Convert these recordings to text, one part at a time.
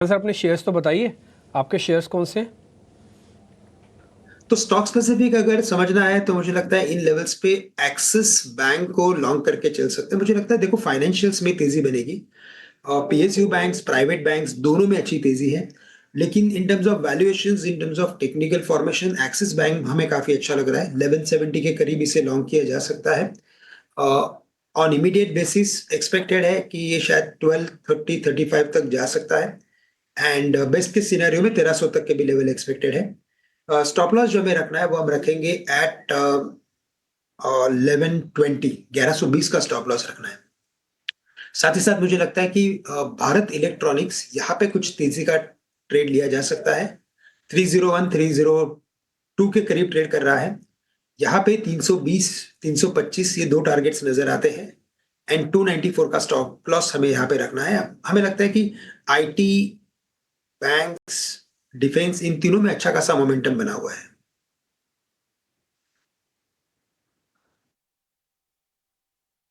Sir अपने shares तो बताइए, आपके शेयर्स कौन से हैं? तो स्टॉक स्पेसिफिक अगर समझना है तो मुझे लगता है इन लेवल्स पे एक्सिस बैंक को लॉन्ग करके चल सकते हैं। मुझे लगता है देखो फाइनेंशियल्स में तेजी बनेगी और पीएसयू बैंक्स प्राइवेट बैंक्स दोनों में अच्छी तेजी है। लेकिन in terms of valuations in terms of technical formation axis bank हमें काफी अच्छा लग रहा है। 1170 के करीब इसे लॉन्ग किया जा सकता है। ऑन इमीडिएट बेसिस एक्सपेक्टेड है कि ये शायद 1230-35 तक जा सकता है। एंड बेस्ट के सिनेरियो में 1300 तक के भी लेवल एक्सपेक्टेड है। स्टॉप लॉस जो हमें रखना है वो हम रखेंगे एट 1120 का स्टॉप लॉस रखना है। साथ ही साथ मुझे लगता है कि भारत इलेक्ट्रॉनिक्स यहाँ पे कुछ तेजी का ट्रेड लिया जा सकता है। 301 302 के करीब ट्रेड कर रहा है। यहाँ पे 320 325 ये दो टारगेट्स नजर आते हैं। एंड 294 का स्टॉप लॉस हमें यहाँ पे रखना है। हमें लगता है कि आईटी बैंक्स डिफेंस इन तीनों में अच्छा खासा मोमेंटम बना हुआ है।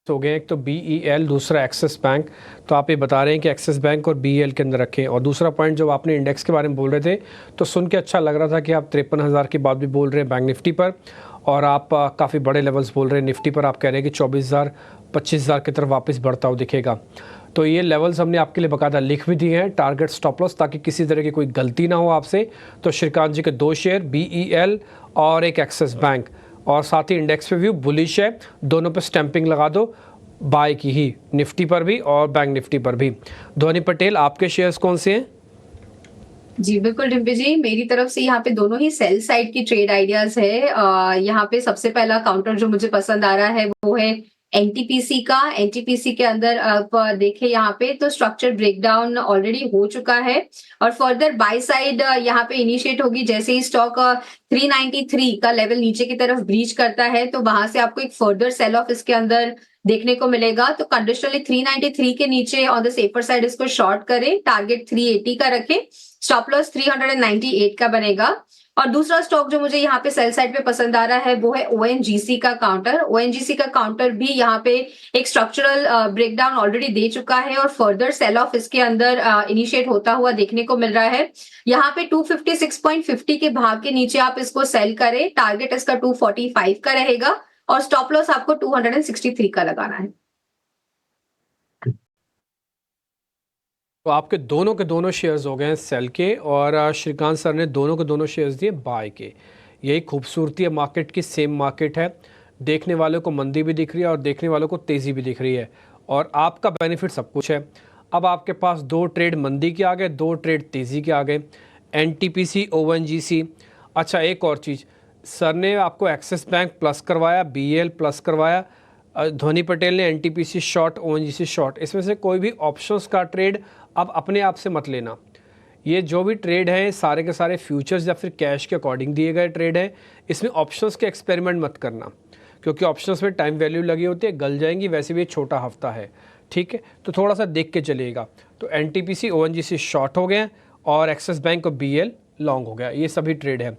हो गए, एक तो बीईएल, दूसरा एक्सिस बैंक। तो आप ये बता रहे हैं कि एक्सिस बैंक और बीईएल के अंदर रखें। और दूसरा पॉइंट जो आपने इंडेक्स के बारे में बोल रहे थे, तो सुन के अच्छा लग रहा था कि आप 53,000 की बात भी बोल रहे हैं बैंक निफ्टी पर, और आप काफ़ी बड़े लेवल्स बोल रहे हैं निफ्टी पर। आप कह रहे हैं कि 24,000 25,000 की तरफ वापस बढ़ता हुआ दिखेगा। तो ये लेवल्स हमने आपके लिए बाकायदा लिख भी दिए हैं, टारगेट स्टॉप लॉस, ताकि किसी तरह की कोई गलती ना हो आपसे। तो श्रीकांत जी के दो शेयर बीईएल और एक एक्सिस बैंक, और साथ ही इंडेक्स पे व्यू बुलिश है, दोनों पे स्टैंपिंग लगा दो, बाय की ही, निफ्टी पर भी और बैंक निफ्टी पर भी। ध्वनि पटेल, आपके शेयर्स कौन से हैं? जी बिल्कुल डिम्पी जी, मेरी तरफ से यहाँ पे दोनों ही सेल साइड की ट्रेड आइडियाज है। यहाँ पे सबसे पहला काउंटर जो मुझे पसंद आ रहा है वो है एनटीपीसी का। एनटीपीसी के अंदर आप देखें यहाँ पे तो स्ट्रक्चर ब्रेकडाउन ऑलरेडी हो चुका है और फर्दर बाय साइड यहाँ पे इनिशिएट होगी जैसे ही स्टॉक 393 का लेवल नीचे की तरफ ब्रीच करता है, तो वहां से आपको एक फर्दर सेल ऑफ इसके अंदर देखने को मिलेगा। तो कंडीशनली 393 के नीचे ऑन द सेफर साइड इसको शॉर्ट करें, टारगेट 380 का रखें, स्टॉप लॉस 398 का बनेगा। और दूसरा स्टॉक जो मुझे यहाँ पे सेल साइड पे पसंद आ रहा है वो है ओएनजीसी का काउंटर। ओएनजीसी का काउंटर भी यहाँ पे एक स्ट्रक्चरल ब्रेकडाउन ऑलरेडी दे चुका है और फर्दर सेल ऑफ इसके अंदर इनिशिएट होता हुआ देखने को मिल रहा है। यहाँ पे 256.50 के भाव के नीचे आप इसको सेल करें, टारगेट इसका 245 का रहेगा और स्टॉप लॉस आपको 263 का लगाना है। तो आपके दोनों के दोनों शेयर्स हो गए हैं सेल के, और श्रीकांत सर ने दोनों के दोनों शेयर्स दिए बाय के। यही खूबसूरती है मार्केट की, सेम मार्केट है, देखने वालों को मंदी भी दिख रही है और देखने वालों को तेज़ी भी दिख रही है, और आपका बेनिफिट सब कुछ है। अब आपके पास दो ट्रेड मंदी के आ गए, दो ट्रेड तेज़ी के आ गए, एनटीपीसी, ओएनजीसी। अच्छा, एक और चीज़, सर ने आपको एक्सिस बैंक प्लस करवाया, बीएल प्लस करवाया, ध्वनि पटेल ने एनटीपीसी शॉर्ट, ओएनजीसी शॉर्ट। इसमें से कोई भी ऑप्शंस का ट्रेड आप अपने आप से मत लेना। ये जो भी ट्रेड हैं सारे के सारे फ्यूचर्स या फिर कैश के अकॉर्डिंग दिए गए ट्रेड हैं। इसमें ऑप्शंस के एक्सपेरिमेंट मत करना, क्योंकि ऑप्शंस में टाइम वैल्यू लगी होती है, गल जाएंगी। वैसे भी ये छोटा हफ्ता है, ठीक है, तो थोड़ा सा देख के चलिएगा। तो एनटीपीसी, ओएनजीसी शॉर्ट हो गए हैं और एक्सिस बैंक और बीएल लॉन्ग हो गया। ये सभी ट्रेड है।